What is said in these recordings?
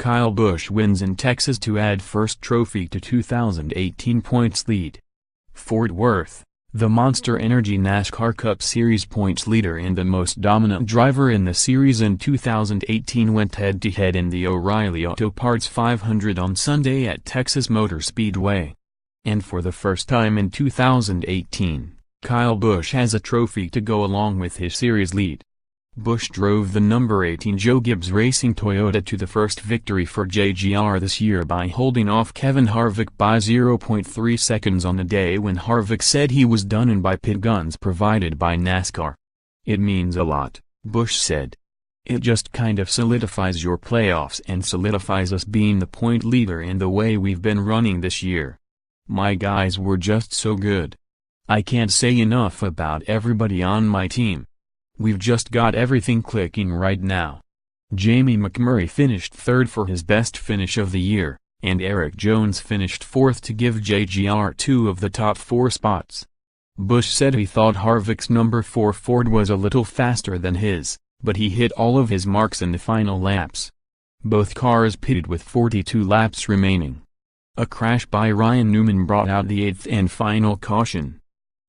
Kyle Busch wins in Texas to add first trophy to 2018 points lead. Fort Worth, the Monster Energy NASCAR Cup Series points leader and the most dominant driver in the series in 2018 went head-to-head in the O'Reilly Auto Parts 500 on Sunday at Texas Motor Speedway. And for the first time in 2018, Kyle Busch has a trophy to go along with his series lead. Busch drove the number 18 Joe Gibbs Racing Toyota to the first victory for JGR this year by holding off Kevin Harvick by 0.3 seconds on the day when Harvick said he was done and by pit guns provided by NASCAR. "It means a lot," Busch said. "It just kind of solidifies your playoffs and solidifies us being the point leader in the way we've been running this year. My guys were just so good. I can't say enough about everybody on my team. We've just got everything clicking right now." Jamie McMurray finished third for his best finish of the year, and Eric Jones finished fourth to give JGR 2 of the top 4 spots. Busch said he thought Harvick's number 4 Ford was a little faster than his, but he hit all of his marks in the final laps. Both cars pitted with 42 laps remaining. A crash by Ryan Newman brought out the 8th and final caution.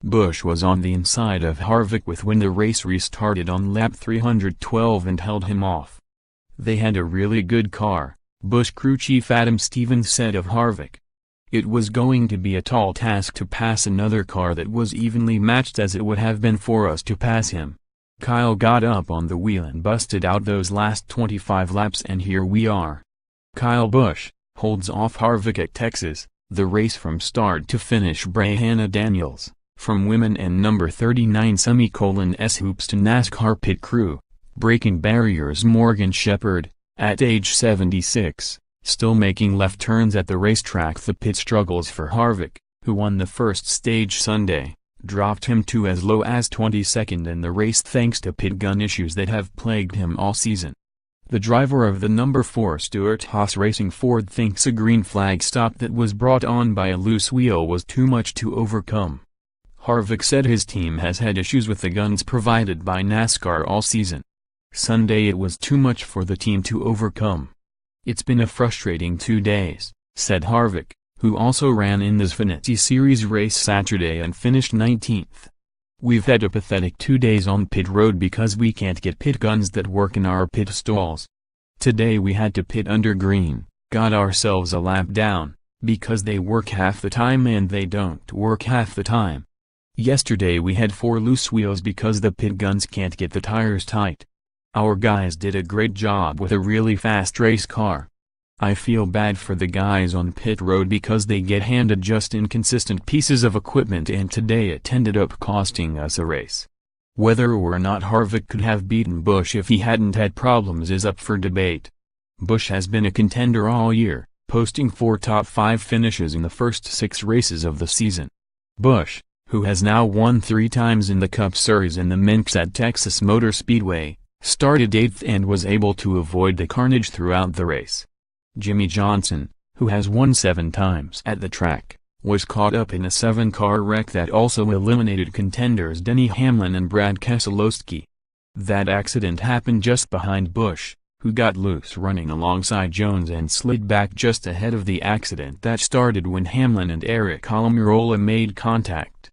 Busch was on the inside of Harvick when the race restarted on lap 312 and held him off. "They had a really good car," Busch crew chief Adam Stevens said of Harvick. "It was going to be a tall task to pass another car that was evenly matched as it would have been for us to pass him. Kyle got up on the wheel and busted out those last 25 laps and here we are." Kyle Busch holds off Harvick at Texas, the race from start to finish. Brianna Daniels, from women and number 39 S hoops to NASCAR pit crew, breaking barriers. Morgan Shepherd, at age 76, still making left turns at the racetrack. The pit struggles for Harvick, who won the first stage Sunday, dropped him to as low as 22nd in the race thanks to pit gun issues that have plagued him all season. The driver of the number 4 Stewart-Haas Racing Ford thinks a green flag stop that was brought on by a loose wheel was too much to overcome. Harvick said his team has had issues with the guns provided by NASCAR all season. Sunday it was too much for the team to overcome. "It's been a frustrating 2 days," said Harvick, who also ran in the Xfinity Series race Saturday and finished 19th. "We've had a pathetic 2 days on pit road because we can't get pit guns that work in our pit stalls. Today we had to pit under green, got ourselves a lap down, because they work half the time and they don't work half the time. Yesterday we had 4 loose wheels because the pit guns can't get the tires tight. Our guys did a great job with a really fast race car. I feel bad for the guys on pit road because they get handed just inconsistent pieces of equipment and today it ended up costing us a race. Whether or not Harvick could have beaten Busch if he hadn't had problems is up for debate. Busch has been a contender all year, posting 4 top 5 finishes in the first 6 races of the season. Busch, who has now won 3 times in the Cup Series and the Minx at Texas Motor Speedway, started 8th and was able to avoid the carnage throughout the race. Jimmy Johnson, who has won 7 times at the track, was caught up in a 7-car wreck that also eliminated contenders Denny Hamlin and Brad Keselowski. That accident happened just behind Busch, who got loose running alongside Jones and slid back just ahead of the accident that started when Hamlin and Eric Almirola made contact.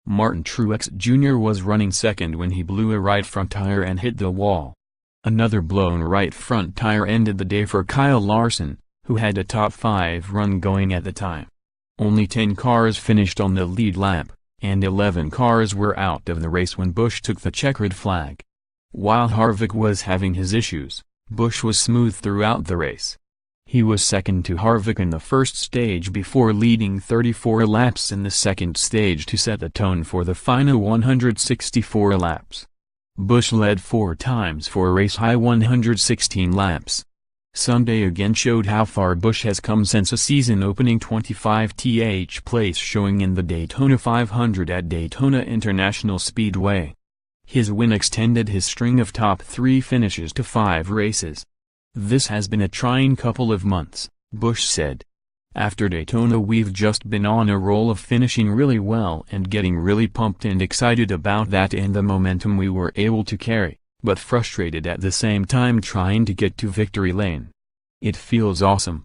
Martin Truex Jr. was running second when he blew a right front tire and hit the wall. Another blown right front tire ended the day for Kyle Larson, who had a top 5 run going at the time. Only 10 cars finished on the lead lap, and 11 cars were out of the race when Busch took the checkered flag. While Harvick was having his issues, Busch was smooth throughout the race. He was second to Harvick in the first stage before leading 34 laps in the second stage to set the tone for the final 164 laps. Busch led 4 times for a race-high 116 laps. Sunday again showed how far Busch has come since a season-opening 25th place showing in the Daytona 500 at Daytona International Speedway. His win extended his string of top 3 finishes to 5 races. "This has been a trying couple of months," Busch said. "After Daytona we've just been on a roll of finishing really well and getting really pumped and excited about that and the momentum we were able to carry, but frustrated at the same time trying to get to victory lane. It feels awesome.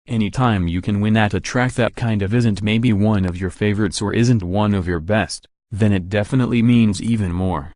Anytime you can win at a track that kind of isn't maybe one of your favorites or isn't one of your best, then it definitely means even more.